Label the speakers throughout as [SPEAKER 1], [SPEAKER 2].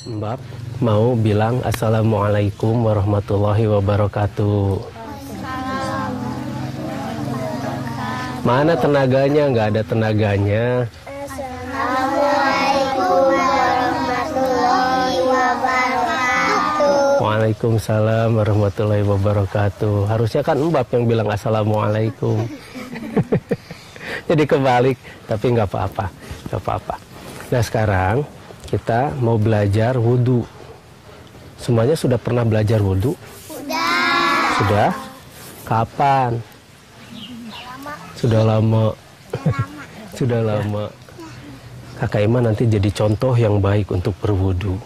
[SPEAKER 1] Mbak mau bilang Assalamualaikum warahmatullahi wabarakatuh. Mana tenaganya? Nggak ada tenaganya.
[SPEAKER 2] Assalamualaikum warahmatullahi wabarakatuh.
[SPEAKER 1] Waalaikumsalam warahmatullahi wabarakatuh. Harusnya kan Mbak yang bilang Assalamualaikum. Jadi kebalik, tapi nggak apa-apa, nggak apa-apa. Nah sekarang kita mau belajar wudhu. Semuanya sudah pernah belajar wudhu? Sudah? Kapan? Sudah lama. Sudah lama. Kakak Iman nanti jadi contoh yang baik untuk berwudhu.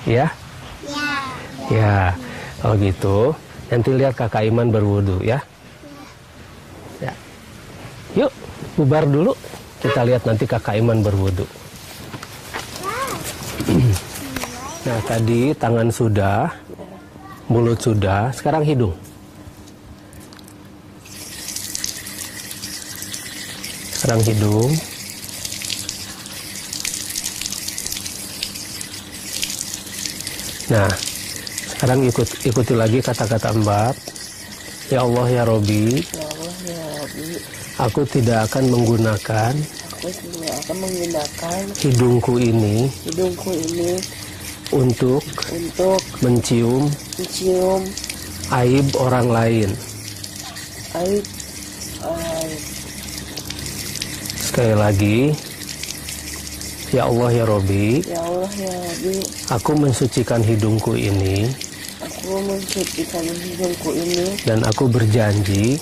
[SPEAKER 1] Ya? Ya. Kalau gitu, nanti lihat Kakak Iman berwudhu ya. Ya. Yuk, bubar dulu. Kita lihat nanti Kakak Iman berwudhu. Nah, tadi tangan sudah, mulut sudah, sekarang hidung. Sekarang hidung. Nah, sekarang ikuti lagi kata-kata Mbak. Ya Allah ya Robi, aku tidak akan menggunakan hidungku ini untuk mencium aib orang lain. Sekali lagi, ya Allah ya Robi, aku mensucikan hidungku ini, dan aku berjanji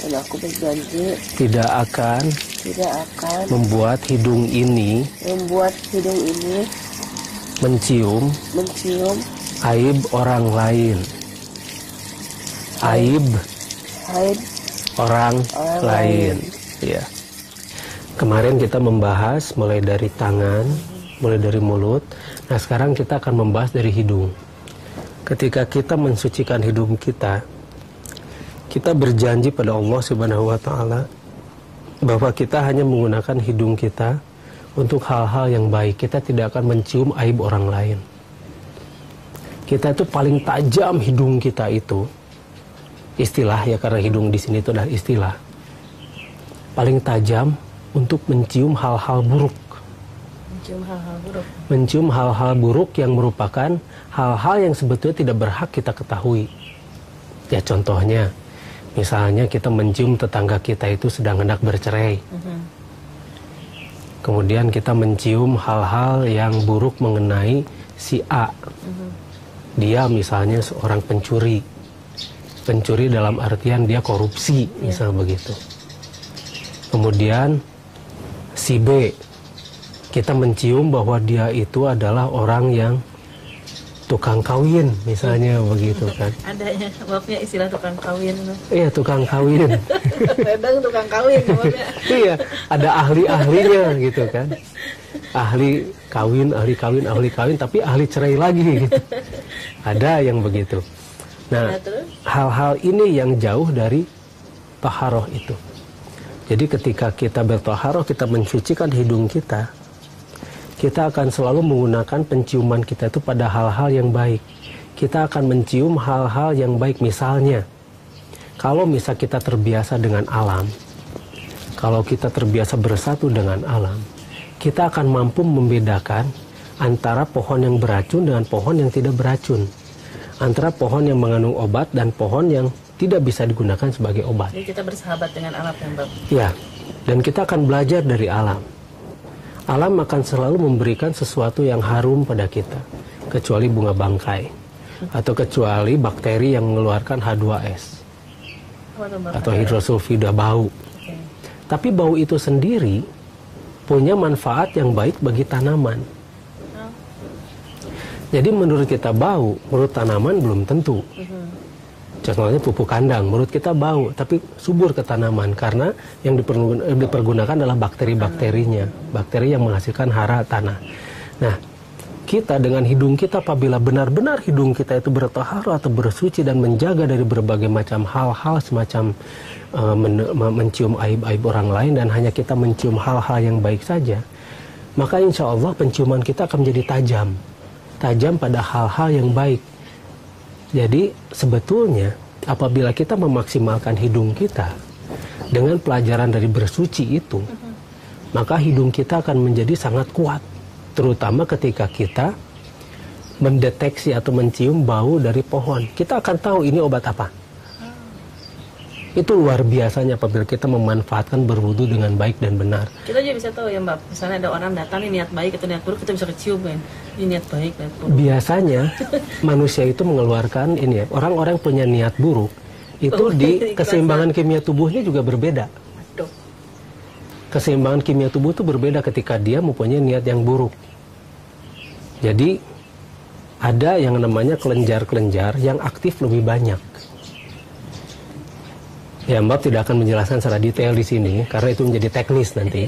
[SPEAKER 1] tidak akan membuat hidung ini mencium aib orang lain. Aib orang lain. Ya. Kemarin kita membahas mulai dari tangan, mulai dari mulut. Nah sekarang kita akan membahas dari hidung. Ketika kita mensucikan hidung kita, kita berjanji pada Allah Subhanahu wa Ta'ala bahwa kita hanya menggunakan hidung kita untuk hal-hal yang baik. Kita tidak akan mencium aib orang lain. Kita itu paling tajam hidung kita itu. Istilah ya, karena hidung di sini itu adalah istilah. Paling tajam untuk mencium hal-hal buruk. Mencium hal-hal buruk yang merupakan hal-hal yang sebetulnya tidak berhak kita ketahui. Ya contohnya, misalnya kita mencium tetangga kita itu sedang hendak bercerai. Kemudian kita mencium hal-hal yang buruk mengenai si A. Dia misalnya seorang pencuri. Pencuri dalam artian dia korupsi, misal begitu. Kemudian si B, kita mencium bahwa dia itu adalah orang yang tukang kawin, misalnya begitu kan.
[SPEAKER 3] Adanya, maafnya istilah tukang kawin.
[SPEAKER 1] Iya, tukang kawin.
[SPEAKER 3] Kadang tukang kawin, maafnya.
[SPEAKER 1] Iya, ada ahli-ahlinya gitu kan. Ahli kawin, tapi ahli cerai lagi gitu. Ada yang begitu. Nah, hal-hal ini yang jauh dari taharoh itu. Jadi ketika kita bertaharoh, kita mensucikan hidung kita, kita akan selalu menggunakan penciuman kita itu pada hal-hal yang baik. Kita akan mencium hal-hal yang baik. Misalnya, kalau misal kita terbiasa dengan alam, kalau kita terbiasa bersatu dengan alam, kita akan mampu membedakan antara pohon yang beracun dengan pohon yang tidak beracun. Antara pohon yang mengandung obat dan pohon yang tidak bisa digunakan sebagai obat.
[SPEAKER 3] Jadi kita bersahabat dengan alam yang baik.
[SPEAKER 1] Ya, dan kita akan belajar dari alam. Alam akan selalu memberikan sesuatu yang harum pada kita, kecuali bunga bangkai, atau kecuali bakteri yang mengeluarkan H2S, atau hidrosulfida, bau. Tapi bau itu sendiri punya manfaat yang baik bagi tanaman. Jadi menurut kita bau, menurut tanaman belum tentu. Contohnya pupuk kandang, menurut kita bau, tapi subur ke tanaman karena yang dipergunakan adalah bakteri-bakterinya, bakteri yang menghasilkan hara tanah. Nah, kita dengan hidung kita apabila benar-benar hidung kita itu bertaharah atau bersuci dan menjaga dari berbagai macam hal-hal semacam mencium aib-aib orang lain dan hanya kita mencium hal-hal yang baik saja, maka insya Allah penciuman kita akan menjadi tajam. Tajam pada hal-hal yang baik. Jadi sebetulnya apabila kita memaksimalkan hidung kita dengan pelajaran dari bersuci itu, maka hidung kita akan menjadi sangat kuat. Terutama ketika kita mendeteksi atau mencium bau dari pohon. Kita akan tahu ini obat apa. Itu luar biasanya apabila kita memanfaatkan berwudu dengan baik dan benar.
[SPEAKER 3] Kita juga bisa tahu ya Mbak, misalnya ada orang datang nih niat baik atau niat buruk, kita bisa kecium kan. Ini niat baik, niat buruk.
[SPEAKER 1] Biasanya manusia itu mengeluarkan ini ya, orang-orang punya niat buruk itu di keseimbangan kimia tubuhnya juga berbeda.
[SPEAKER 3] Aduh.
[SPEAKER 1] Keseimbangan kimia tubuh itu berbeda ketika dia mempunyai niat yang buruk. Jadi ada yang namanya kelenjar-kelenjar yang aktif lebih banyak. Ya, Mbak tidak akan menjelaskan secara detail di sini karena itu menjadi teknis nanti.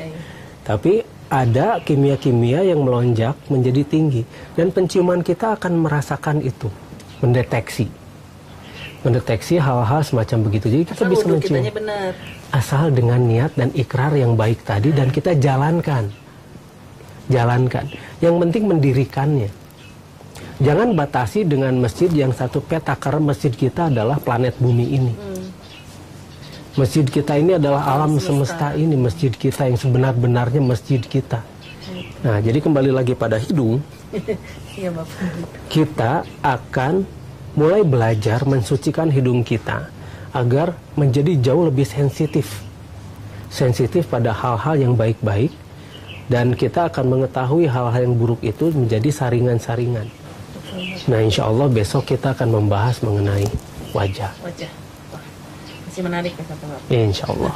[SPEAKER 1] Tapi ada kimia-kimia yang melonjak menjadi tinggi dan penciuman kita akan merasakan itu, mendeteksi hal-hal semacam begitu. Jadi kita bisa mencium
[SPEAKER 3] benar.
[SPEAKER 1] asal dengan niat dan ikrar yang baik tadi dan kita jalankan. Yang penting mendirikannya. Jangan batasi dengan masjid yang satu peta karena masjid kita adalah planet bumi ini. Masjid kita ini adalah alam semesta ini, masjid kita yang sebenar-benarnya masjid kita. Nah, jadi kembali lagi pada hidung,
[SPEAKER 3] Iya, Bapak.
[SPEAKER 1] kita akan mulai belajar mensucikan hidung kita agar menjadi jauh lebih sensitif pada hal-hal yang baik-baik, dan kita akan mengetahui hal-hal yang buruk itu menjadi saringan-saringan. Nah, insya Allah besok kita akan membahas mengenai wajah.
[SPEAKER 3] Wajah. Wah, masih menarik ya Bapak.
[SPEAKER 1] Insya Allah.